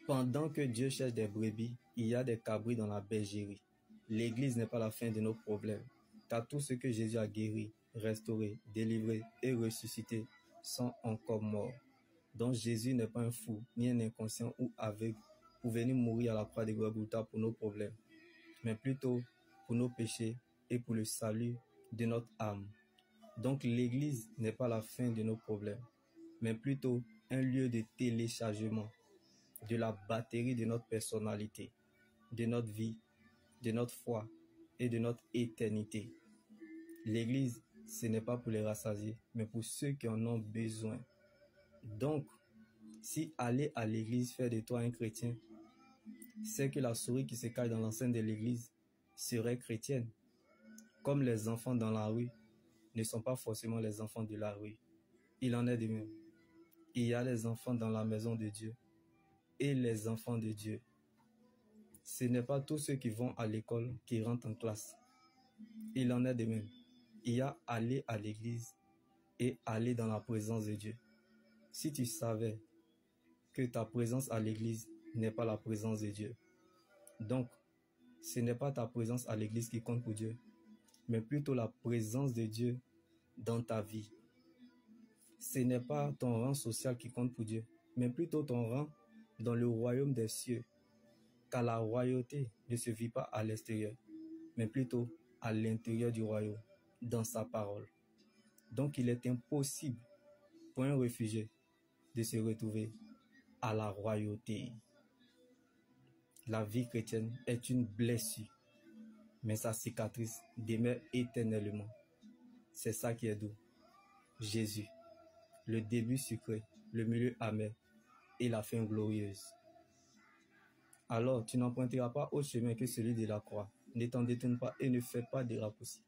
Pendant que Dieu cherche des brebis, il y a des cabris dans la bergerie. L'Église n'est pas la fin de nos problèmes, car tous ceux que Jésus a guéris, restaurés, délivrés et ressuscités sont encore morts. Donc Jésus n'est pas un fou, ni un inconscient ou aveugle pour venir mourir à la croix de Golgotha pour nos problèmes, mais plutôt pour nos péchés et pour le salut de notre âme. Donc l'Église n'est pas la fin de nos problèmes, mais plutôt un lieu de téléchargement de la batterie de notre personnalité, de notre vie, de notre foi et de notre éternité. L'Église, ce n'est pas pour les rassasiés, mais pour ceux qui en ont besoin. Donc, si aller à l'Église fait de toi un chrétien, c'est que la souris qui se cache dans l'enceinte de l'Église serait chrétienne. Comme les enfants dans la rue ne sont pas forcément les enfants de la rue. Il en est de même. Il y a les enfants dans la maison de Dieu et les enfants de Dieu. Ce n'est pas tous ceux qui vont à l'école qui rentrent en classe. Il en est de même. Il y a aller à l'église et aller dans la présence de Dieu. Si tu savais que ta présence à l'église n'est pas la présence de Dieu, donc ce n'est pas ta présence à l'église qui compte pour Dieu, mais plutôt la présence de Dieu dans ta vie. Ce n'est pas ton rang social qui compte pour Dieu, mais plutôt ton rang dans le royaume des cieux, car la royauté ne se vit pas à l'extérieur, mais plutôt à l'intérieur du royaume, dans sa parole. Donc il est impossible pour un réfugié de se retrouver à la royauté. La vie chrétienne est une blessure, mais sa cicatrice demeure éternellement. C'est ça qui est doux. Jésus, le début sucré, le milieu amer et la fin glorieuse. Alors tu n'emprunteras pas autre chemin que celui de la croix. Ne t'en détourne pas et ne fais pas de raccourcis.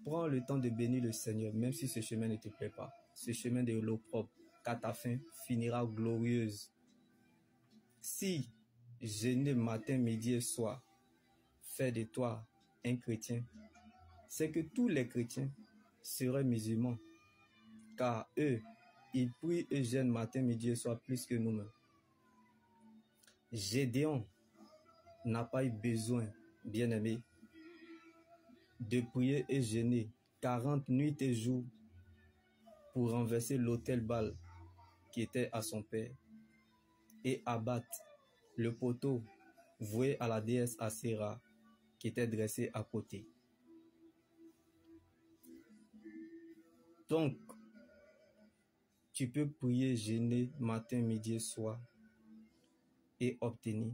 Prends le temps de bénir le Seigneur, même si ce chemin ne te plaît pas. Ce chemin de l'opprobre, car ta fin finira glorieuse. Si jeûner matin, midi et soir fait de toi un chrétien, c'est que tous les chrétiens seraient musulmans, car eux, ils prient et jeûnent matin, midi et soir plus que nous-mêmes. Gédéon n'a pas eu besoin, bien-aimé, de prier et jeûner 40 nuits et jours pour renverser l'autel Baal qui était à son père et abattre le poteau voué à la déesse Asera qui était dressé à côté. Donc, tu peux prier, jeûner matin, midi et soir et obtenir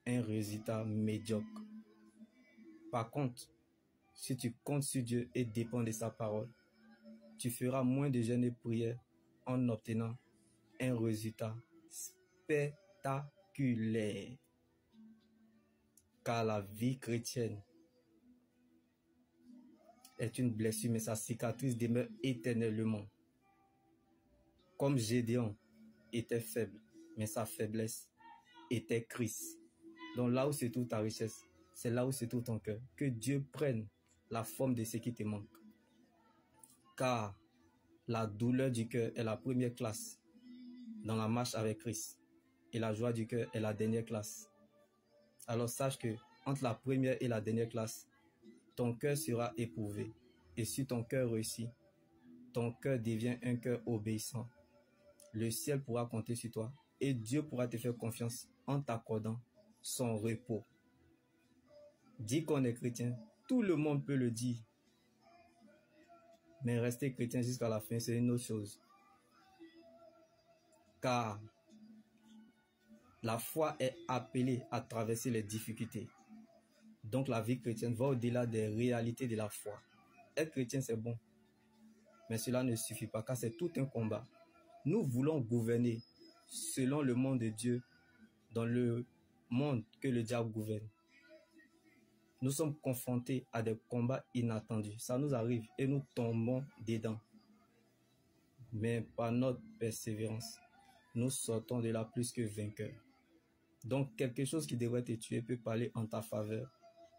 un résultat médiocre. Par contre, si tu comptes sur Dieu et dépends de sa parole, tu feras moins de jeûnes et prières en obtenant un résultat spectaculaire. Car la vie chrétienne est une blessure, mais sa cicatrice demeure éternellement. Comme Gédéon était faible, mais sa faiblesse était Christ. Donc là où se trouve ta richesse, c'est là où se trouve ton cœur. Que Dieu prenne la forme de ce qui te manque. Car la douleur du cœur est la première classe dans la marche avec Christ. Et la joie du cœur est la dernière classe. Alors sache que entre la première et la dernière classe, ton cœur sera éprouvé. Et si ton cœur réussit, ton cœur devient un cœur obéissant. Le ciel pourra compter sur toi et Dieu pourra te faire confiance en t'accordant son repos. Dis qu'on est chrétien, tout le monde peut le dire. Mais rester chrétien jusqu'à la fin, c'est une autre chose. Car la foi est appelée à traverser les difficultés. Donc la vie chrétienne va au-delà des réalités de la foi. Être chrétien, c'est bon. Mais cela ne suffit pas, car c'est tout un combat. Nous voulons gouverner selon le monde de Dieu, dans le monde que le diable gouverne. Nous sommes confrontés à des combats inattendus. Ça nous arrive et nous tombons dedans. Mais par notre persévérance, nous sortons de là plus que vainqueurs. Donc quelque chose qui devrait te tuer peut parler en ta faveur.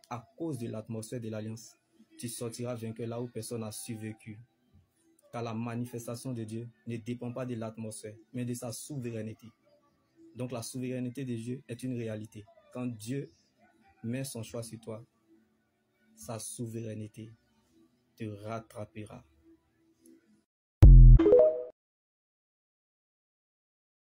À cause de l'atmosphère de l'alliance, tu sortiras vainqueur là où personne n'a survécu. Car la manifestation de Dieu ne dépend pas de l'atmosphère, mais de sa souveraineté. Donc la souveraineté de Dieu est une réalité. Quand Dieu met son choix sur toi, sa souveraineté te rattrapera.